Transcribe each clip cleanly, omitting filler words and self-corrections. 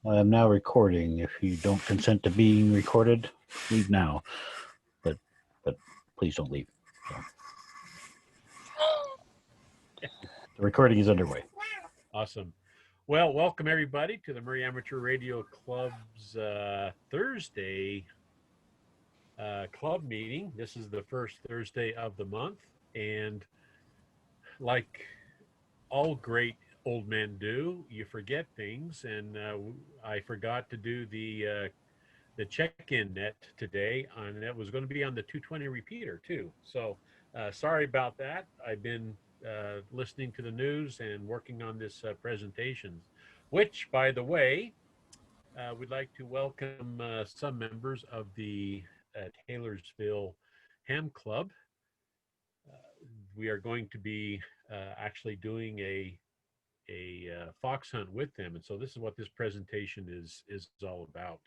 I am now recording. If you don't consent to being recorded, leave now. But please don't leave. So. The recording is underway. Awesome. Well, welcome everybody to the Murray Amateur Radio Club's Thursday club meeting. This is the first Thursday of the month, and like all great old men do, you forget things, and I forgot to do the check-in net today, and it was going to be on the 220 repeater too. So sorry about that. I've been listening to the news and working on this presentation, which, by the way, we'd like to welcome some members of the Taylorsville Ham Club. We are going to be actually doing a fox hunt with them, and so this is what this presentation is all about.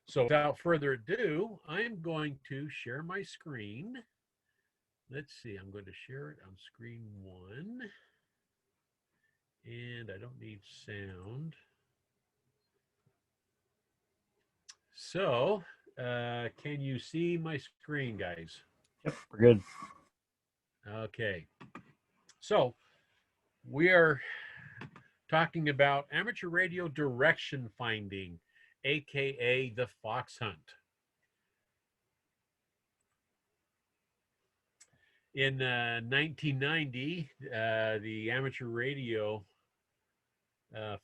So without further ado, I'm going to share my screen. Let's see, I'm going to share it on screen 1. And I don't need sound. So, can you see my screen, guys? Yep, we're good. Okay. So, we are talking about amateur radio direction finding, aka the fox hunt. In 1990, the amateur radio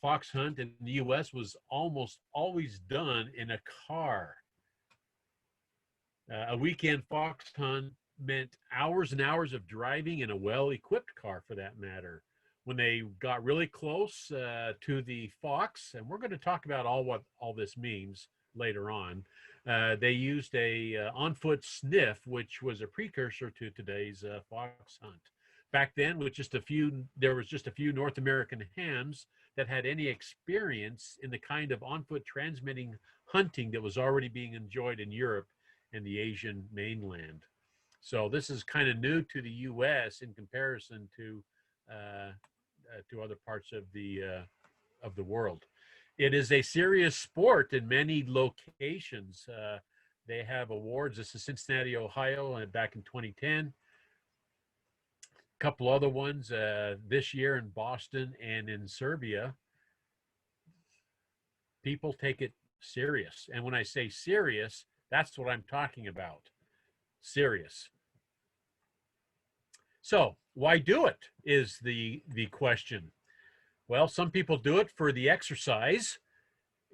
fox hunt in the U.S. was almost always done in a car. A weekend fox hunt meant hours and hours of driving in a well-equipped car, for that matter. When they got really close to the fox, and we're going to talk about what all this means later on, they used a on-foot sniff, which was a precursor to today's fox hunt. Back then, there was just a few North American hams that had any experience in the kind of on-foot transmitting hunting that was already being enjoyed in Europe and the Asian mainland. So this is kind of new to the U.S. in comparison to other parts of the world. It is a serious sport in many locations. They have awards. This is Cincinnati, Ohio, and back in 2010. A couple other ones this year in Boston and in Serbia. People take it serious. And when I say serious, that's what I'm talking about. Serious. So why do it is the question. Well, some people do it for the exercise,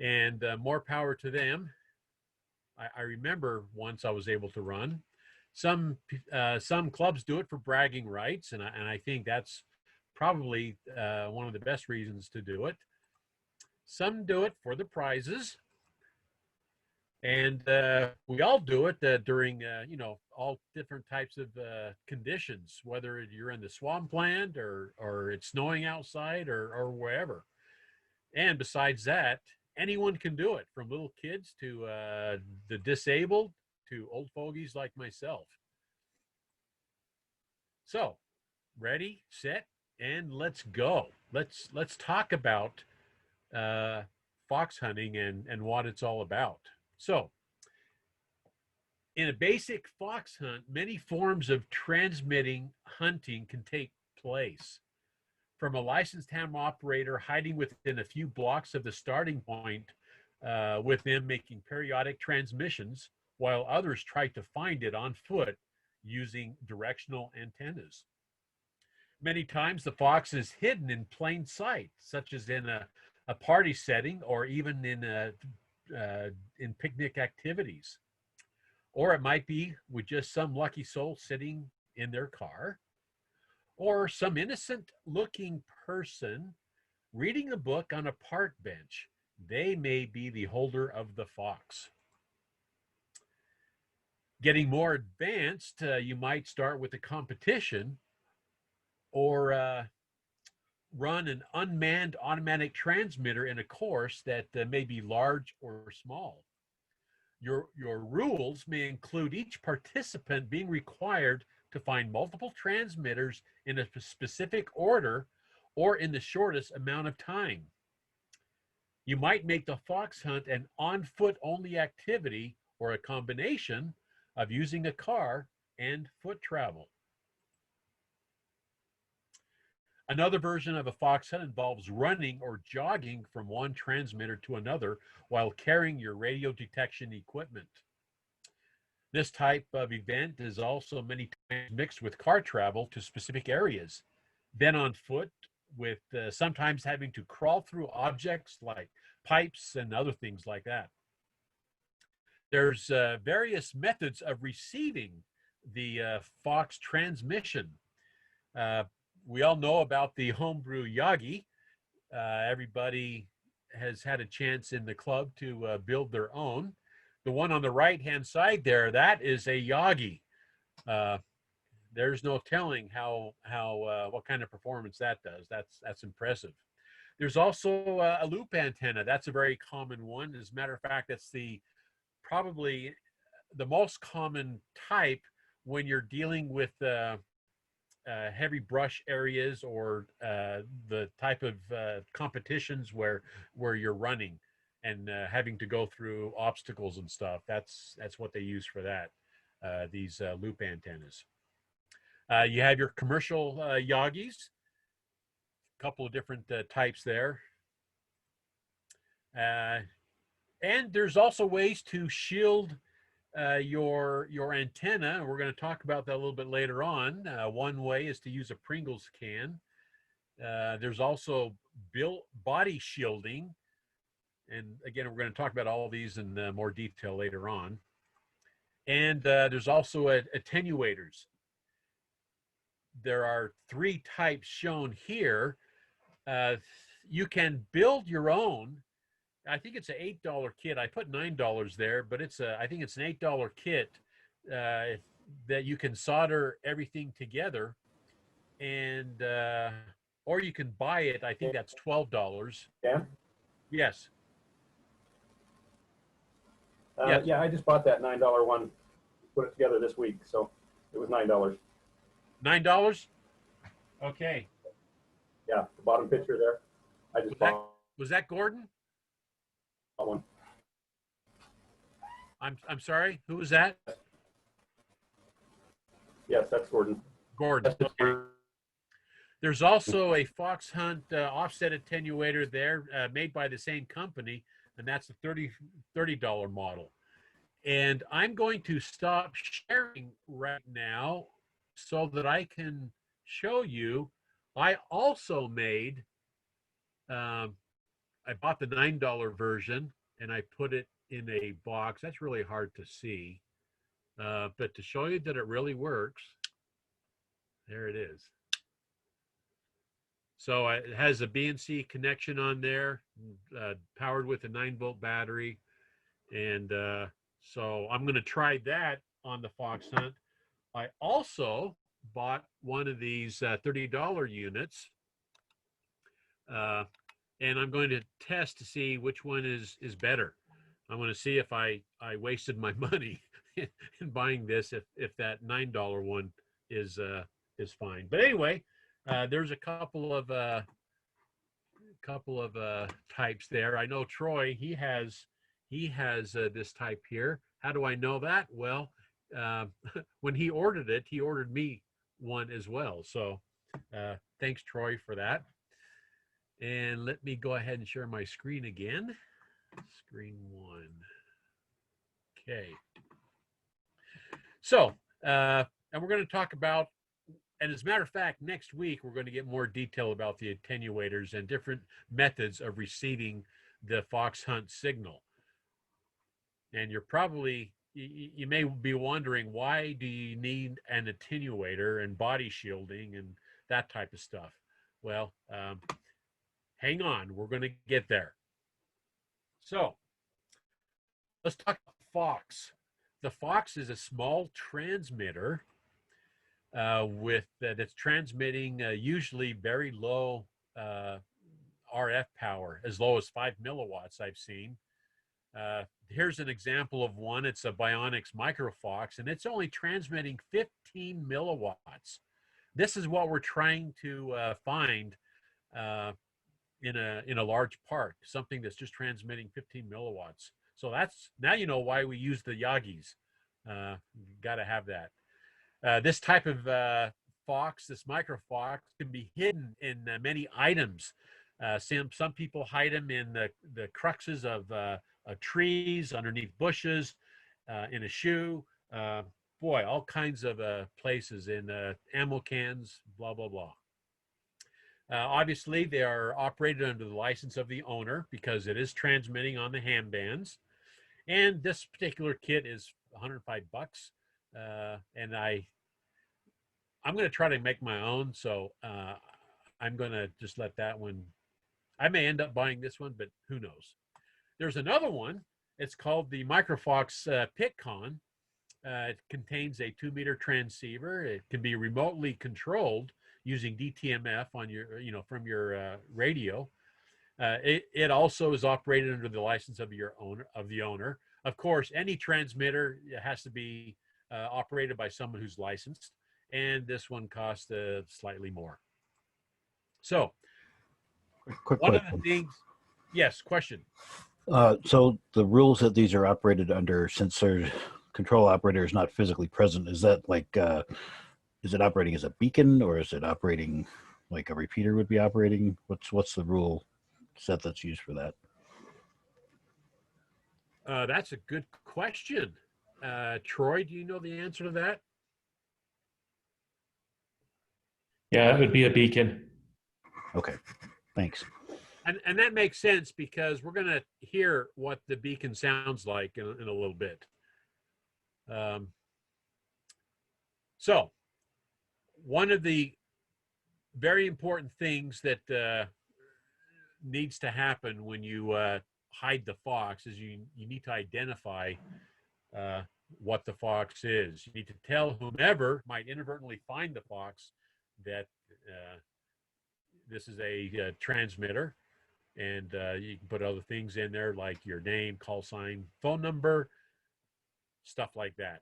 and more power to them. I remember once I was able to run. Some clubs do it for bragging rights, and I think that's probably one of the best reasons to do it. Some do it for the prizes, and we all do it during all different types of conditions, whether you're in the swampland or it's snowing outside or wherever. And besides that, anyone can do it, from little kids to the disabled to old fogies like myself. So, ready, set, and let's go. Let's talk about fox hunting and what it's all about. So, in a basic fox hunt, many forms of transmitting hunting can take place. From a licensed ham operator hiding within a few blocks of the starting point, with them making periodic transmissions, while others try to find it on foot using directional antennas. Many times the fox is hidden in plain sight, such as in a party setting or even in picnic activities. Or it might be with just some lucky soul sitting in their car, or some innocent looking person reading a book on a park bench. They may be the holder of the fox. Getting more advanced, you might start with a competition or run an unmanned automatic transmitter in a course that may be large or small. Your rules may include each participant being required to find multiple transmitters in a specific order or in the shortest amount of time. You might make the fox hunt an on-foot only activity or a combination of using a car and foot travel. Another version of a fox hunt involves running or jogging from one transmitter to another while carrying your radio detection equipment. This type of event is also many times mixed with car travel to specific areas, then on foot, with sometimes having to crawl through objects like pipes and other things like that. There's various methods of receiving the Fox transmission. We all know about the homebrew Yagi. Everybody has had a chance in the club to build their own. The one on the right-hand side there, that is a Yagi. There's no telling how what kind of performance that does. That's impressive. There's also a loop antenna. That's a very common one. As a matter of fact, that's probably the most common type when you're dealing with heavy brush areas or the type of competitions where you're running and having to go through obstacles and stuff. That's what they use for that. These loop antennas. You have your commercial Yagis, a couple of different types there. And there's also ways to shield your antenna. We're going to talk about that a little bit later on. One way is to use a Pringles can. There's also body shielding. And again, we're going to talk about all of these in more detail later on. And there's also attenuators. There are 3 types shown here. You can build your own. I think it's an $8 kit. I put $9 there, but I think it's an $8 kit that you can solder everything together, and or you can buy it. I think that's $12. Yeah. Yes. Yes. Yeah, I just bought that $9 one. Put it together this week, so it was $9. $9. Okay. Yeah, the bottom picture there. I just bought. Was that Gordon? One. I'm sorry. Who was that? Yes, that's Gordon. Gordon. Okay. There's also a Fox Hunt offset attenuator there made by the same company, and that's the $30 model. And I'm going to stop sharing right now so that I can show you. I also made I bought the $9 version and I put it in a box. That's really hard to see. But to show you that it really works, there it is. So it has a BNC connection on there, powered with a 9-volt battery. And so I'm going to try that on the Fox Hunt. I also bought one of these $30 units. And I'm going to test to see which one is better. I'm going to see if I wasted my money in buying this, if that $9 one is fine. But anyway, there's a couple of types there. I know Troy, he has this type here. How do I know that? Well, when he ordered me one as well. So thanks, Troy, for that. And let me go ahead and share my screen again. Screen 1. Okay. So, and we're going to talk about, and as a matter of fact, next week, we're going to get more detail about the attenuators and different methods of receiving the Fox Hunt signal. And you're probably, you may be wondering, why do you need an attenuator and body shielding and that type of stuff? Well, hang on, we're going to get there. So let's talk about the Fox. The Fox is a small transmitter that's transmitting usually very low RF power, as low as 5 milliwatts I've seen. Here's an example of one. It's a Bionics Microfox, and it's only transmitting 15 milliwatts. This is what we're trying to find in a large park, something that's just transmitting 15 milliwatts. So that's, now you know why we use the Yagis. Got to have that. This type of fox, this micro fox, can be hidden in many items. Some people hide them in the cruxes of trees, underneath bushes, in a shoe. Boy, all kinds of places, in ammo cans, blah, blah, blah. Obviously, they are operated under the license of the owner because it is transmitting on the ham bands. And this particular kit is $105. And I'm going to try to make my own. So I'm going to just let that one, I may end up buying this one, but who knows? There's another one. It's called the Microfox Pitcon. It contains a 2-meter transceiver. It can be remotely controlled using DTMF on your, from your radio. It also is operated under the license of the owner. Of course, any transmitter has to be operated by someone who's licensed, and this one costs slightly more. So, Quick one of question. the things, yes, question. So the rules that these are operated under, since their control operator is not physically present, is that like, is it operating as a beacon, or is it operating like a repeater would be operating? What's the rule set that's used for that? That's a good question. Troy, do you know the answer to that? Yeah, it would be a beacon. Okay, thanks. And that makes sense because we're going to hear what the beacon sounds like in a little bit. So one of the very important things that needs to happen when you hide the fox is you need to identify what the fox is. You need to tell whomever might inadvertently find the fox that this is a transmitter, and you can put other things in there like your name, call sign, phone number, stuff like that.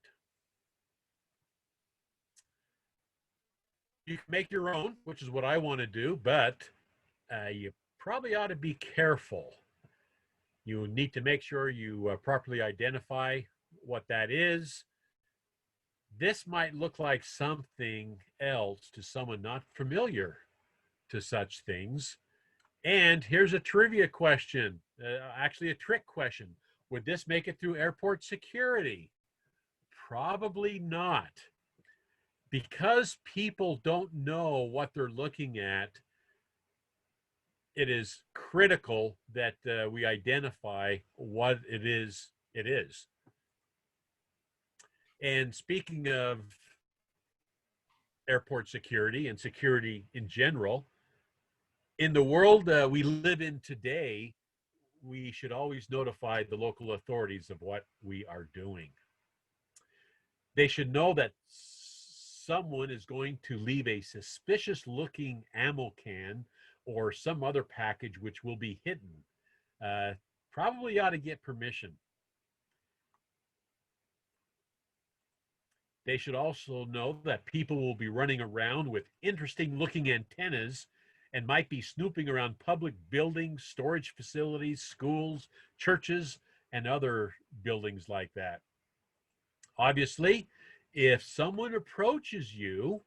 You can make your own, which is what I want to do, but you probably ought to be careful. You need to make sure you properly identify what that is. This might look like something else to someone not familiar to such things. And here's a trivia question, actually a trick question. Would this make it through airport security? Probably not. Because people don't know what they're looking at, it is critical that we identify what it is. And speaking of airport security and security in general, in the world we live in today, we should always notify the local authorities of what we are doing. They should know that someone is going to leave a suspicious looking ammo can or some other package which will be hidden. Probably ought to get permission. They should also know that people will be running around with interesting looking antennas and might be snooping around public buildings, storage facilities, schools, churches, and other buildings like that. Obviously, if someone approaches you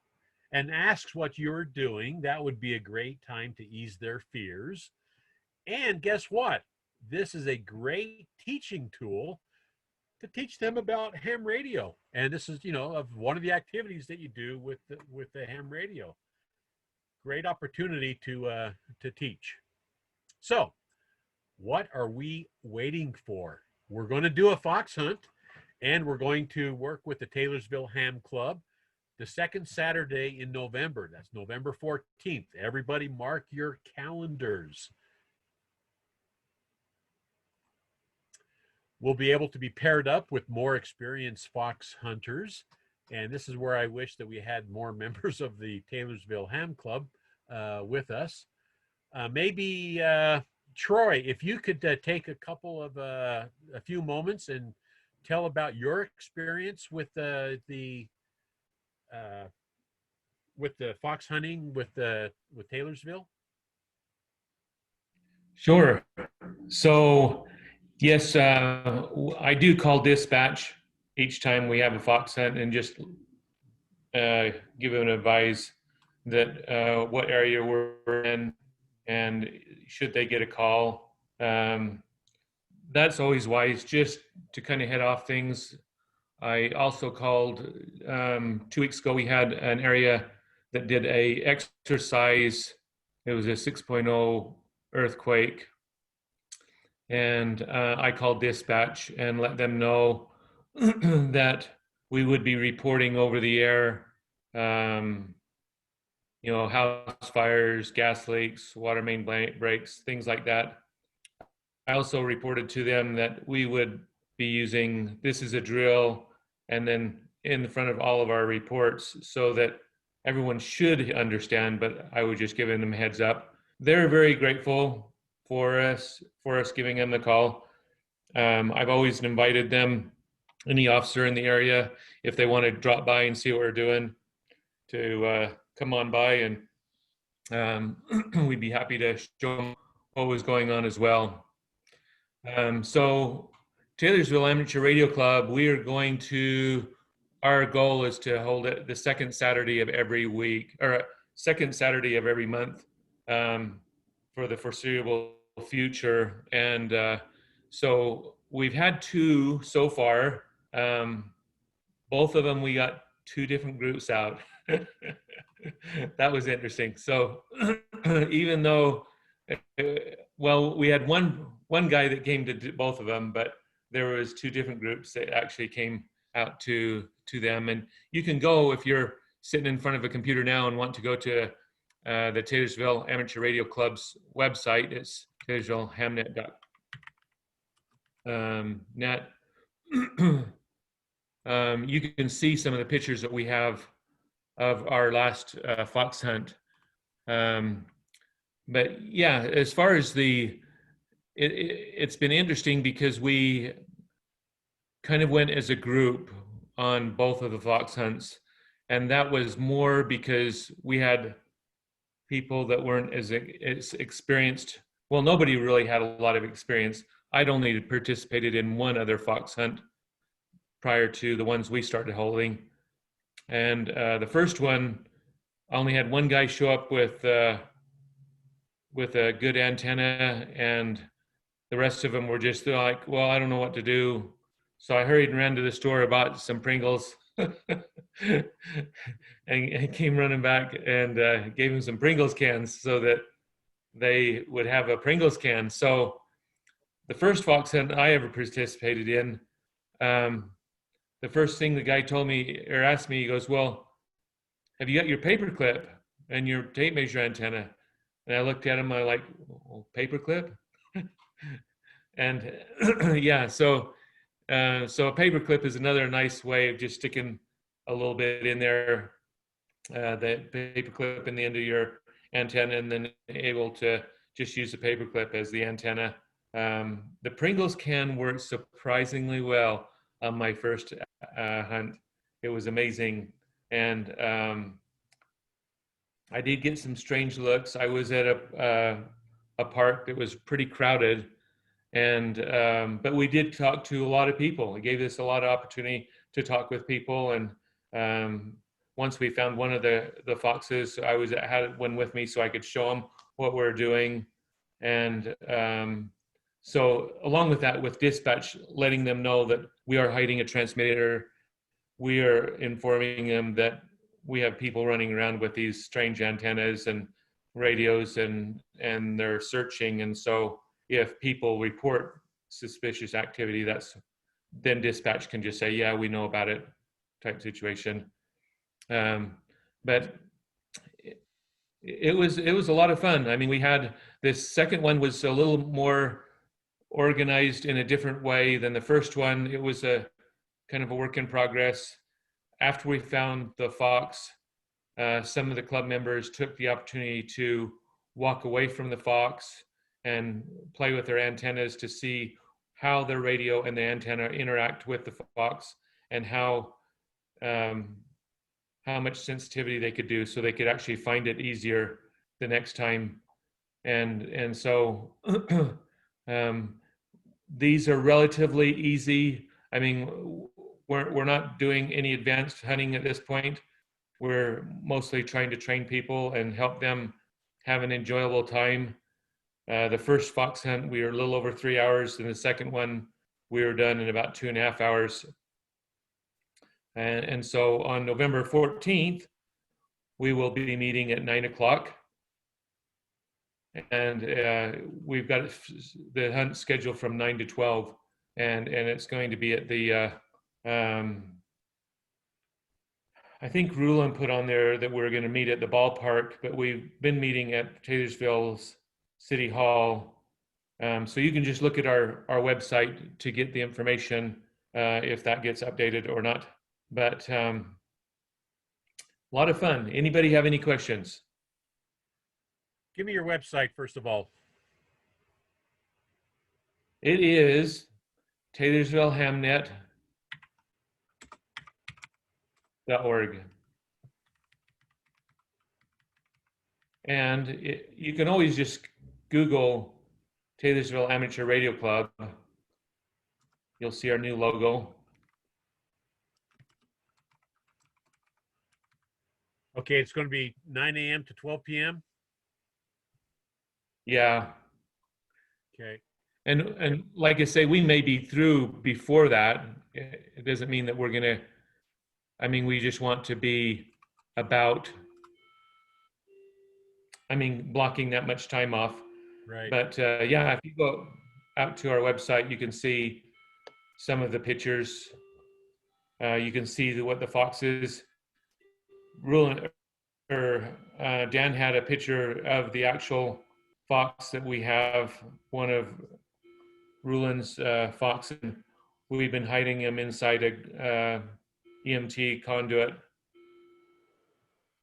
and asks what you're doing, that would be a great time to ease their fears. And guess what? This is a great teaching tool to teach them about ham radio. And this is, of one of the activities that you do with the ham radio. Great opportunity to teach. So, what are we waiting for? We're going to do a fox hunt, and we're going to work with the Taylorsville Ham Club the second Saturday in November. That's November 14th. Everybody mark your calendars. We'll be able to be paired up with more experienced fox hunters. And this is where I wish that we had more members of the Taylorsville Ham Club with us. Maybe, Troy, if you could take a few moments and tell about your experience with the fox hunting with Taylorsville. Sure. So, yes, I do call dispatch each time we have a fox hunt and just give them advice that what area we're in and should they get a call. That's always wise just to kind of head off things. I also called 2 weeks ago. We had an area that did a exercise. It was a 6.0 earthquake, and I called dispatch and let them know that we would be reporting over the air, house fires, gas leaks, water main breaks, things like that. I also reported to them that we would be using this is a drill and then in the front of all of our reports so that everyone should understand, but I was just giving them a heads up. They're very grateful for us giving them the call. I've always invited them, any officer in the area, if they want to drop by and see what we're doing, to come on by, and we'd be happy to show them what was going on as well. So Taylorsville Amateur Radio Club, our goal is to hold it the second Saturday of every week, or second Saturday of every month, for the foreseeable future. And so we've had 2 so far. Both of them, we got 2 different groups out. That was interesting. So even though, well, we had one guy that came to both of them, but there was 2 different groups that actually came out to them. And you can go, if you're sitting in front of a computer now and want to go to the Taylorsville Amateur Radio Club's website. It's taylorsvillehamnet.net. You can see some of the pictures that we have of our last fox hunt. But yeah, as far as it's been interesting because we kind of went as a group on both of the fox hunts, and that was more because we had people that weren't as experienced. Well, nobody really had a lot of experience. I'd only participated in one other fox hunt prior to the ones we started holding, and the first one, I only had one guy show up with a good antenna, and the rest of them were just like, well, I don't know what to do. So I hurried and ran to the store, bought some Pringles, and came running back and gave them some Pringles cans so that they would have a Pringles can. So the first fox hunt I ever participated in, the first thing the guy told me or asked me, he goes, well, have you got your paper clip and your tape measure antenna? And I looked at him, I like, oh, paper clip? And yeah, so a paper clip is another nice way of just sticking a little bit in there, the paper clip in the end of your antenna, and then able to just use the paper clip as the antenna. The Pringles can work surprisingly well on my first hunt. It was amazing. And I did get some strange looks. I was at a park that was pretty crowded, and but we did talk to a lot of people. It gave us a lot of opportunity to talk with people. And once we found one of the foxes, I had one with me so I could show them what we're doing. And so along with that, with dispatch, letting them know that we are hiding a transmitter, we are informing them that we have people running around with these strange antennas and radios, and they're searching. And so if people report suspicious activity, then dispatch can just say, yeah, we know about it, type situation. But it was a lot of fun. I mean, we had this second one was a little more organized in a different way than the first one. It was a kind of a work in progress. After we found the fox, some of the club members took the opportunity to walk away from the fox and play with their antennas to see how the radio and the antenna interact with the fox, and how much sensitivity they could do, so they could actually find it easier the next time and so these are relatively easy. I mean, we're not doing any advanced hunting at this point. We're mostly trying to train people and help them have an enjoyable time. The first fox hunt, we were a little over 3 hours, and the second one, we were done in about 2.5 hours. And so on November 14th, we will be meeting at 9 o'clock. And we've got the hunt scheduled from 9 to 12. And it's going to be at the, I think Rulon put on there that we're going to meet at the ballpark, but we've been meeting at Taylorsville's City Hall. So you can just look at our website to get the information if that gets updated or not. But a lot of fun. Anybody have any questions? Give me your website, first of all. It is TaylorsvilleHamnet.org. And you can always just Google Taylorsville Amateur Radio Club. You'll see our new logo. Okay, it's going to be 9 a.m. to 12 p.m. Yeah. Okay. And like I say, we may be through before that. It doesn't mean that we're going to, I mean, we just want to be about, I mean, blocking that much time off. Right. But yeah, if you go out to our website, you can see some of the pictures. You can see what the fox is. Dan had a picture of the actual fox that we have, one of Rulin's fox, and we've been hiding him inside a EMT conduit.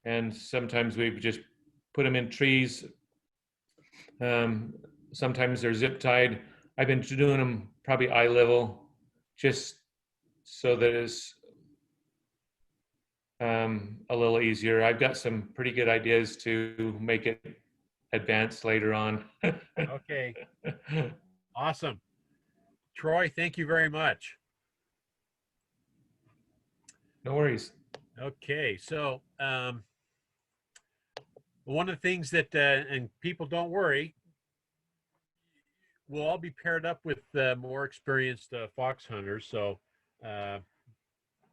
And sometimes we've just put them in trees. Sometimes they're zip tied. I've been doing them probably eye level, just so that it's a little easier. I've got some pretty good ideas to make it advanced later on. Okay. Awesome. Troy, thank you very much. No worries. Okay, so one of the things that, and people don't worry, we'll all be paired up with more experienced fox hunters. So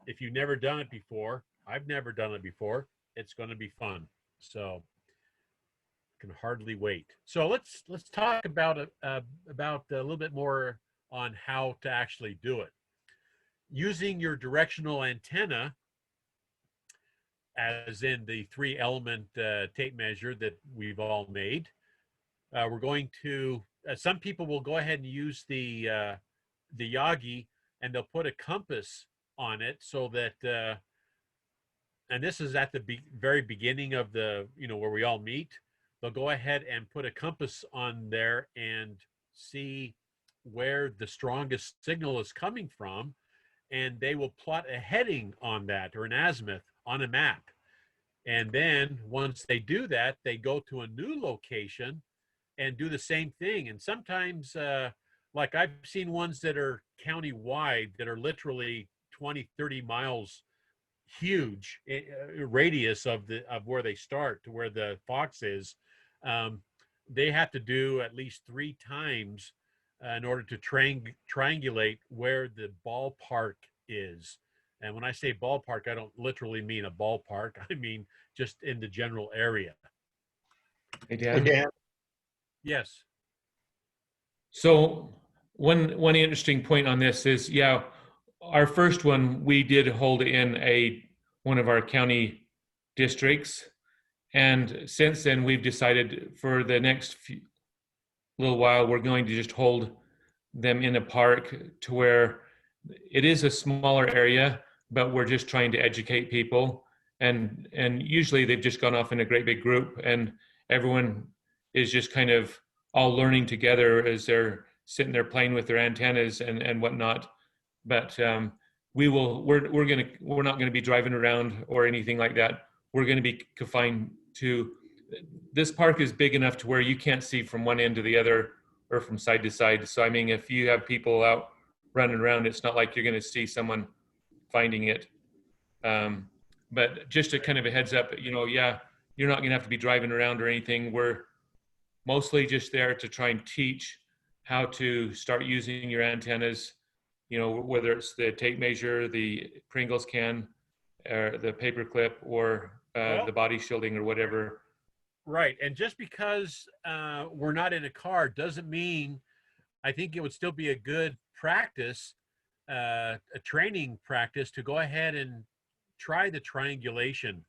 if you've never done it before, I've never done it before, it's going to be fun. So can hardly wait. So let's talk about a little bit more on how to actually do it. Using your directional antenna, as in the 3-element tape measure that we've all made, we're going to, some people will go ahead and use the Yagi, and they'll put a compass on it so that, and this is at the very beginning of the, where we all meet. They'll go ahead and put a compass on there and see where the strongest signal is coming from, and they will plot a heading on that, or an azimuth on a map. And then once they do that, they go to a new location and do the same thing. And sometimes, like I've seen ones that are county-wide that are literally 20, 30 miles huge radius of where they start to where the fox is. They have to do at least 3 times in order to triangulate where the ballpark is. And when I say ballpark, I don't literally mean a ballpark. I mean just in the general area. Hey, Dan. Yes. So one interesting point on this is, yeah, our first one, we did hold in one of our county districts. And since then, we've decided for the next little while, we're going to just hold them in a park to where it is a smaller area, but we're just trying to educate people. And usually they've just gone off in a great big group, and everyone is just kind of all learning together as they're sitting there playing with their antennas and whatnot. But we're not going to be driving around or anything like that. We're going to be confined to this park is big enough to where you can't see from one end to the other or from side to side. So, I mean, if you have people out running around, it's not like you're going to see someone finding it. But just a kind of a heads up, you know, yeah, you're not going to have to be driving around or anything. We're mostly just there to try and teach how to start using your antennas, you know, whether it's the tape measure, the Pringles can, or the paper clip, or the body shielding or whatever. Right. And just because we're not in a car doesn't mean, I think it would still be a good practice, a training practice, to go ahead and try the triangulation.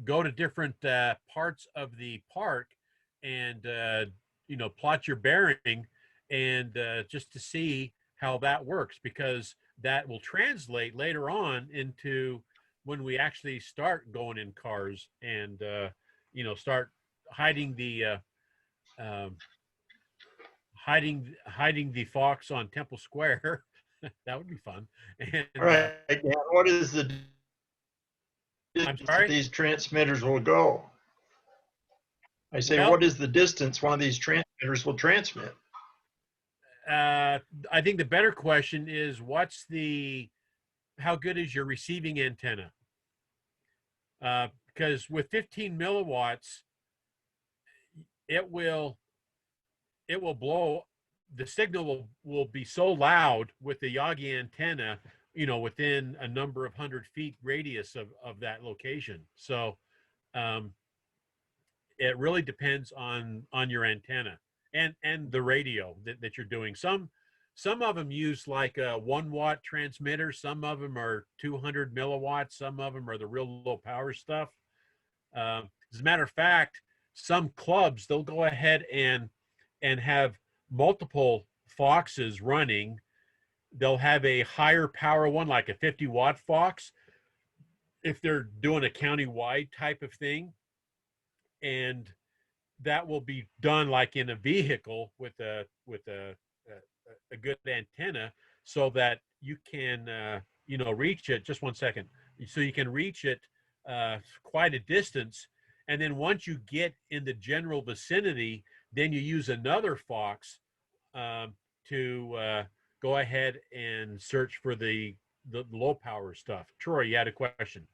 Go to different parts of the park and, you know, plot your bearing and just to see how that works, because that will translate later on into when we actually start going in cars and, you know, start hiding the hiding the fox on Temple Square. That would be fun. And, All right, Dan, what is the I'm distance sorry? that these transmitters will go? I say, Well, what is the distance one of these transmitters will transmit? I think the better question is, how good is your receiving antenna? Because with 15 milliwatts, it will blow. The signal will be so loud with the Yagi antenna, you know, within a number of 100 feet radius of that location. So it really depends on your antenna and the radio that you're doing. Some of them use like a 1-watt transmitter. Some of them are 200 milliwatts. Some of them are the real low power stuff. As a matter of fact, some clubs, they'll go ahead and have multiple Foxes running. They'll have a higher power one, like a 50-watt Fox, if they're doing a county-wide type of thing. And that will be done like in a vehicle with a good antenna, so that you can you know, reach it. Just one second. So you can reach it quite a distance, and then once you get in the general vicinity, then you use another Fox to go ahead and search for the low power stuff. Troy, you had a question.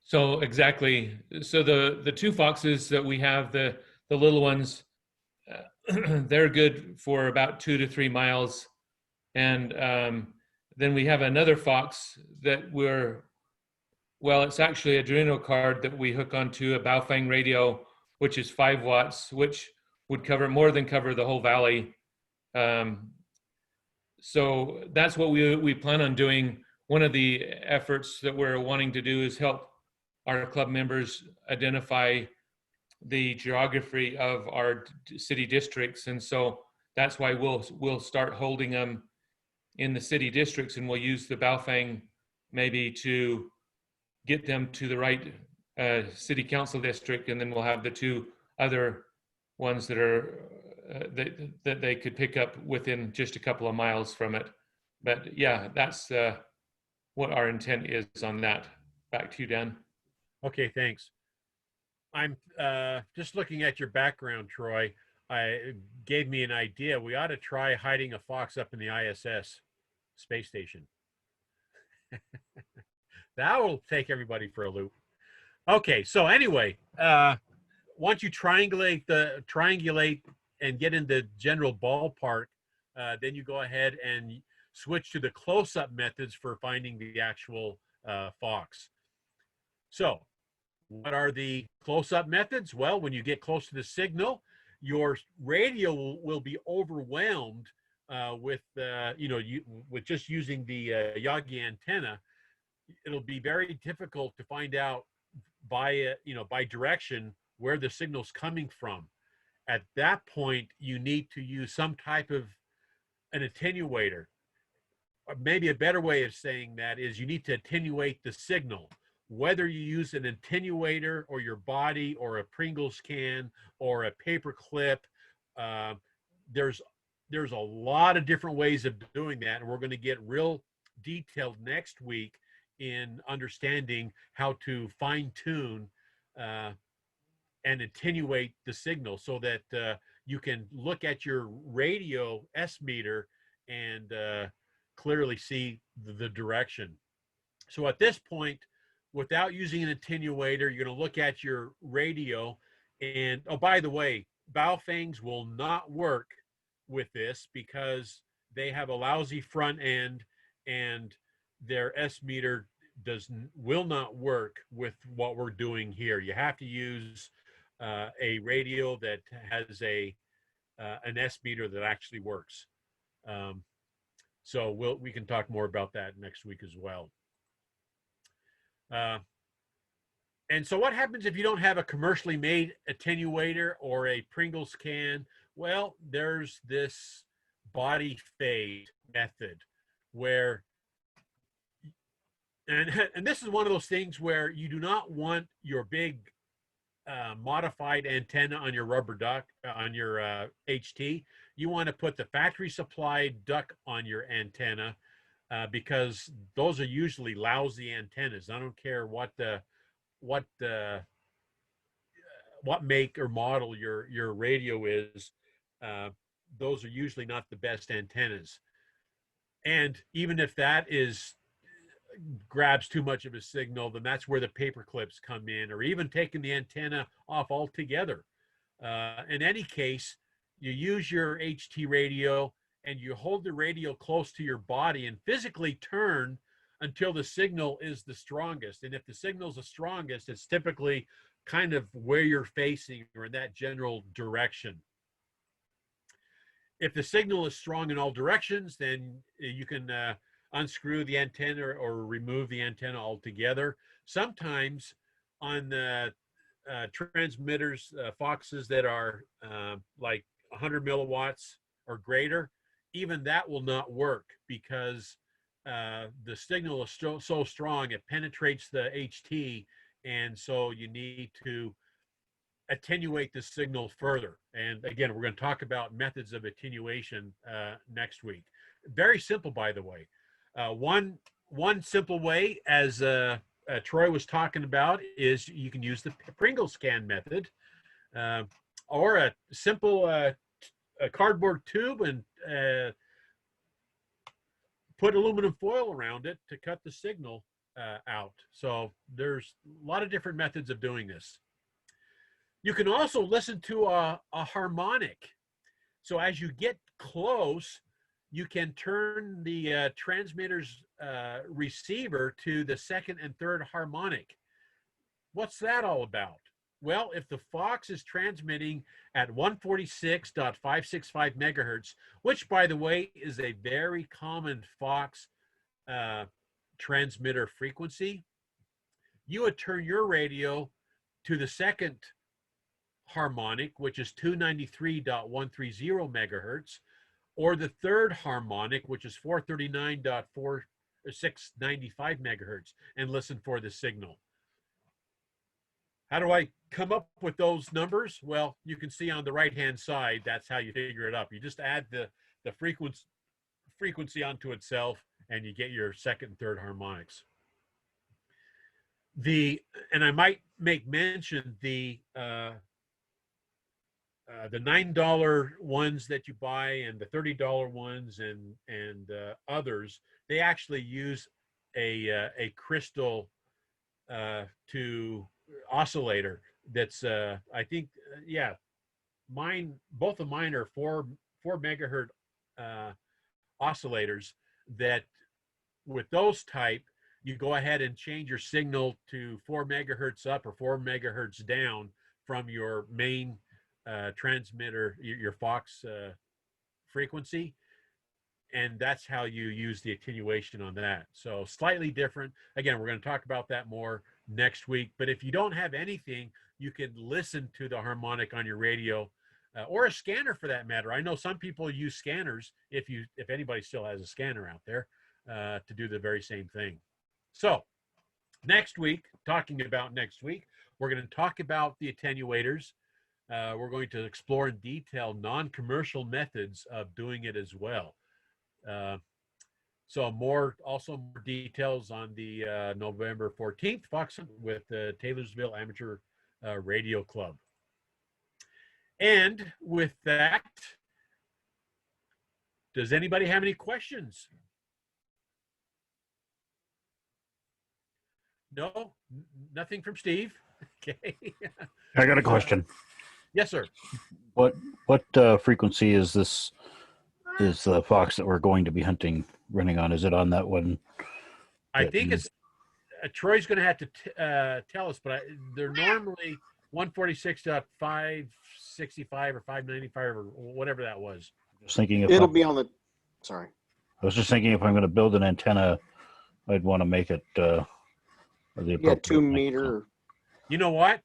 So exactly. So the two Foxes that we have, the little ones, they're good for about 2 to 3 miles, and then we have another Fox that it's actually a Arduino card that we hook onto a Baofeng radio, which is 5 watts, which would more than cover the whole valley. So that's what we plan on doing. One of the efforts that we're wanting to do is help our club members identify the geography of our city districts. And so that's why we'll start holding them in the city districts, and we'll use the Baofeng maybe to get them to the right city council district, and then we'll have the 2 other ones that are that they could pick up within just a couple of miles from it. But yeah, that's what our intent is on that. Back to you, Dan. Okay, thanks. I'm just looking at your background, Troy. It gave me an idea. We ought to try hiding a Fox up in the ISS space station. That will take everybody for a loop. Okay, so anyway, once you triangulate and get in the general ballpark, then you go ahead and switch to the close-up methods for finding the actual Fox. So what are the close-up methods? Well, when you get close to the signal, your radio will be overwhelmed with with just using the Yagi antenna. It'll be very difficult to find out by direction where the signal's coming from. At that point, you need to use some type of an attenuator. Or maybe a better way of saying that is you need to attenuate the signal. Whether you use an attenuator or your body or a Pringles can or a paper clip, there's a lot of different ways of doing that, and we're going to get real detailed next week in understanding how to fine-tune and attenuate the signal so that you can look at your radio S meter and clearly see the direction. So at this point, without using an attenuator, you're going to look at your radio. And oh, by the way, Baofangs will not work with this because they have a lousy front end, and their S meter will not work with what we're doing here. You have to use a radio that has an S meter that actually works. So we can talk more about that next week as well. And so what happens if you don't have a commercially made attenuator or a Pringles can? Well, there's this body fade method where, and this is one of those things where you do not want your big modified antenna on your rubber duck, on your HT. You want to put the factory supplied duck on your antenna because those are usually lousy antennas. I don't care what make or model your radio is. Those are usually not the best antennas. And even if that grabs too much of a signal, then that's where the paper clips come in, or even taking the antenna off altogether. In any case, you use your HT radio and you hold the radio close to your body and physically turn until the signal is the strongest. And if the signal is the strongest, it's typically kind of where you're facing or in that general direction. If the signal is strong in all directions, then you can unscrew the antenna or remove the antenna altogether. Sometimes on the transmitters, Foxes that are like 100 milliwatts or greater, even that will not work because the signal is so strong it penetrates the HT, and so you need to attenuate the signal further. And again, we're going to talk about methods of attenuation next week. Very simple, by the way. One simple way, as Troy was talking about, is you can use the Pringles can method, or a simple a cardboard tube and put aluminum foil around it to cut the signal out. So there's a lot of different methods of doing this. You can also listen to a harmonic. So as you get close, you can turn the transmitter's receiver to the second and third harmonic. What's that all about? Well, if the Fox is transmitting at 146.565 megahertz, which, by the way, is a very common Fox transmitter frequency, you would turn your radio to the second harmonic, which is 293.130 megahertz, or the third harmonic, which is 439.4695 megahertz, and listen for the signal. How do I come up with those numbers? Well, you can see on the right-hand side, that's how you figure it up. You just add the frequency onto itself, and you get your second and third harmonics. And I might make mention the $9 ones that you buy and the $30 ones and others, they actually use a crystal to oscillator that's I think both of mine are 4 megahertz oscillators that with those type you go ahead and change your signal to 4 megahertz up or 4 megahertz down from your main transmitter, your Fox frequency, and that's how you use the attenuation on that. So slightly different. Again, we're going to talk about that more next week, but if you don't have anything, you can listen to the harmonic on your radio or a scanner for that matter. I know some people use scanners, if anybody still has a scanner out there, to do the very same thing. So next week, we're going to talk about the attenuators. We're going to explore in detail non-commercial methods of doing it as well. So more details on the November 14th Fox Hunt with the Taylorsville Amateur Radio Club. And with that, does anybody have any questions? No, nothing from Steve. Okay. I got a question. Yes, sir. What frequency is this? Is the fox that we're going to be hunting running on? Is it on that one? I think it's Troy's going to have to tell us, but they're normally 146.565 or 595 or whatever that was. Just thinking if It'll be on the. Sorry. I was just thinking if I'm going to build an antenna, I'd want to make it the Yeah, appropriate 2 length. meter. You know what?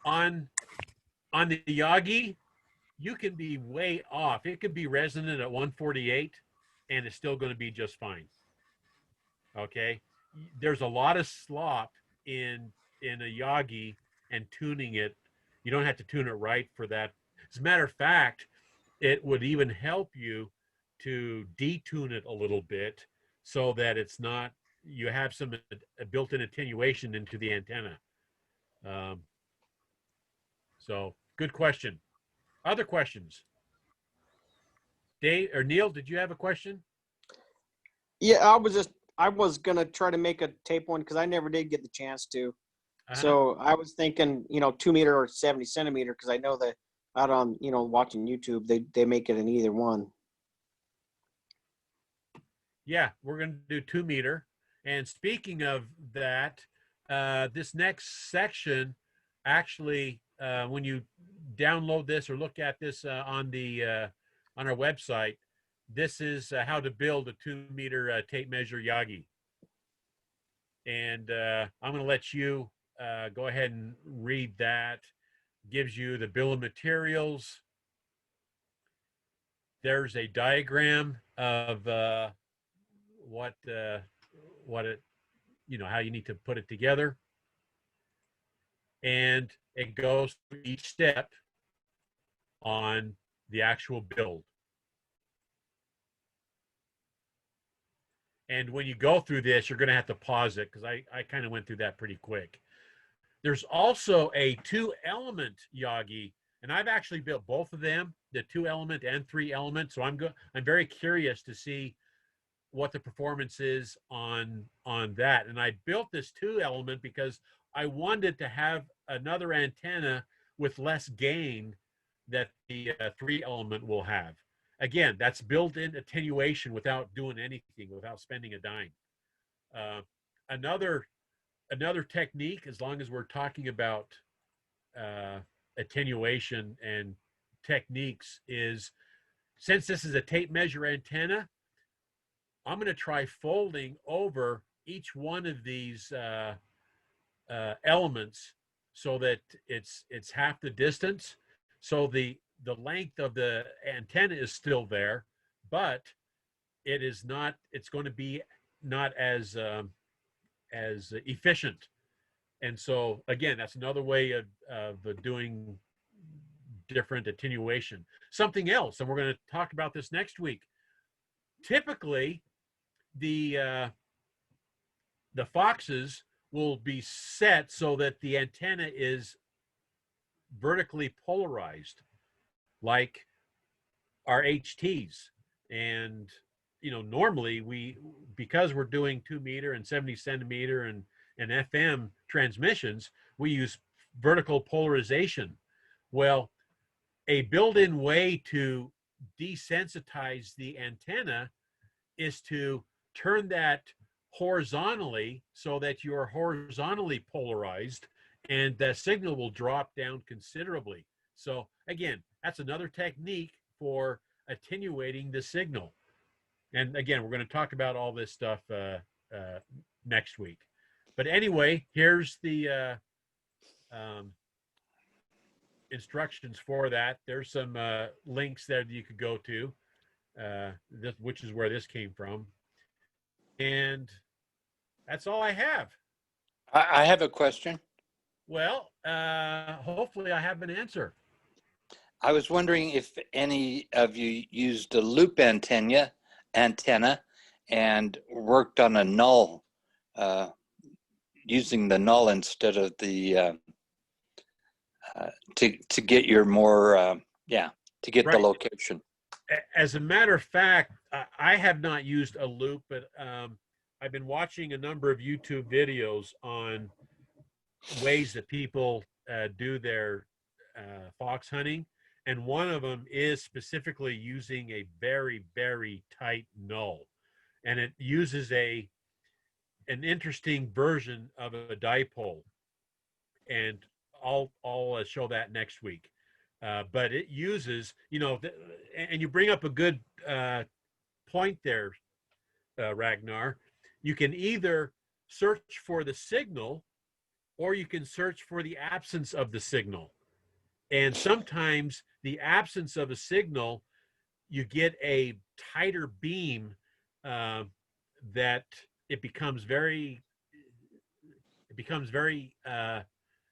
On the Yagi, you can be way off. It could be resonant at 148, and it's still going to be just fine. Okay, there's a lot of slop in a Yagi and tuning it. You don't have to tune it right for that. As a matter of fact, it would even help you to detune it a little bit so that it's not, you have some built-in attenuation into the antenna. So good question. Other questions? Dave or Neil, did you have a question? Yeah, I was gonna try to make a tape one because I never did get the chance to. So I was thinking, 2 meter or 70 centimeter, because I know that out on, watching YouTube, they make it in either one. Yeah, we're going to do 2 meter. And speaking of that, this next section, actually, when you download this or look at this on our website, this is how to build a 2 meter tape measure Yagi. And I'm going to let you go ahead and read that. Gives you the bill of materials. There's a diagram of what it, how you need to put it together. And it goes through each step on the actual build. And when you go through this, you're going to have to pause it because I kind of went through that pretty quick. There's also a 2-element Yagi, and I've actually built both of them, the 2-element and 3-element. So I'm very curious to see what the performance is on that. And I built this 2-element because I wanted to have another antenna with less gain that the 3-element will have. Again, that's built-in attenuation without doing anything, without spending a dime. Another technique, as long as we're talking about attenuation and techniques, is since this is a tape measure antenna, I'm going to try folding over each one of these elements so that it's half the distance. So the length of the antenna is still there, but it is not. It's going to be not as efficient. And so again, that's another way of doing different attenuation. Something else, and we're going to talk about this next week. Typically, the foxes will be set so that the antenna is vertically polarized, like our HTs. And normally because we're doing 2 meter and 70 centimeter and FM transmissions, we use vertical polarization. Well, a built-in way to desensitize the antenna is to turn that horizontally so that you're horizontally polarized, and the signal will drop down considerably. So again, that's another technique for attenuating the signal. And again, we're going to talk about all this stuff next week. But anyway, here's the instructions for that. There's some links there that you could go to, which is where this came from. And that's all I have. I have a question. Well, hopefully I have an answer. I was wondering if any of you used a loop antenna and worked on a null, using the null instead of the to get your more Yeah, to get the Right. location. As a matter of fact, I have not used a loop, but I've been watching a number of YouTube videos on ways that people do their fox hunting. And one of them is specifically using a very, very tight null. And it uses an interesting version of a dipole. And I'll show that next week. But it uses, and you bring up a good point there, Ragnar. You can either search for the signal or you can search for the absence of the signal. And sometimes the absence of a signal, you get a tighter beam that it becomes very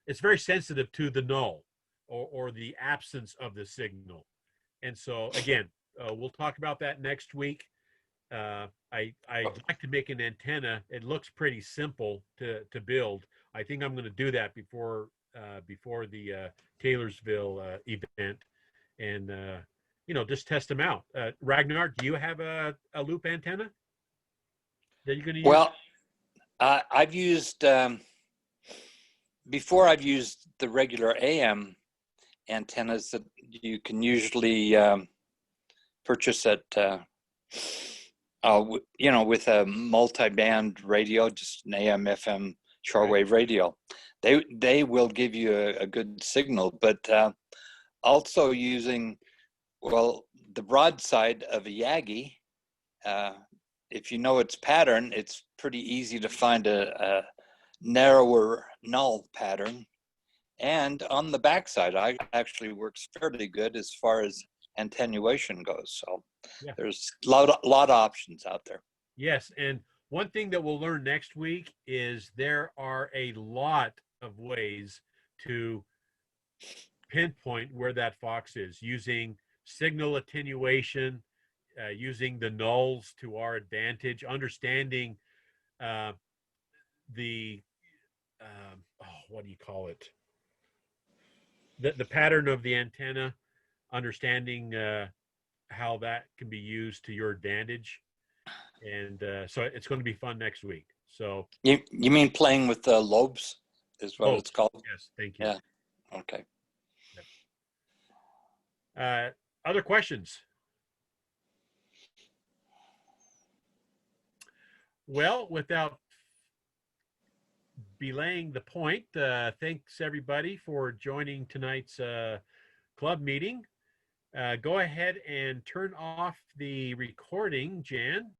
it's very sensitive to the null or the absence of the signal. And so again, we'll talk about that next week. I'd like to make an antenna. It looks pretty simple to build. I think I'm going to do that before the Taylorsville event, and just test them out. Ragnar, do you have a loop antenna that you're going to use? Well, I've used before. I've used the regular AM antennas that you can usually purchase at with a multi-band radio, just an AM FM shortwave radio. They will give you a good signal, but also using the broadside of a Yagi. If you know its pattern, it's pretty easy to find a narrower null pattern. And on the backside, I actually works fairly good as far as attenuation goes. So yeah. There's a lot of options out there. Yes, and one thing that we'll learn next week is there are a lot of ways to pinpoint where that fox is, using signal attenuation, using the nulls to our advantage, understanding what do you call it? The pattern of the antenna, understanding how that can be used to your advantage. And so it's going to be fun next week. So you mean playing with the lobes is what it's called? Yes, thank you. Yeah. Okay. Other questions? Well, without belaying the point, thanks everybody for joining tonight's club meeting. Go ahead and turn off the recording, Jan.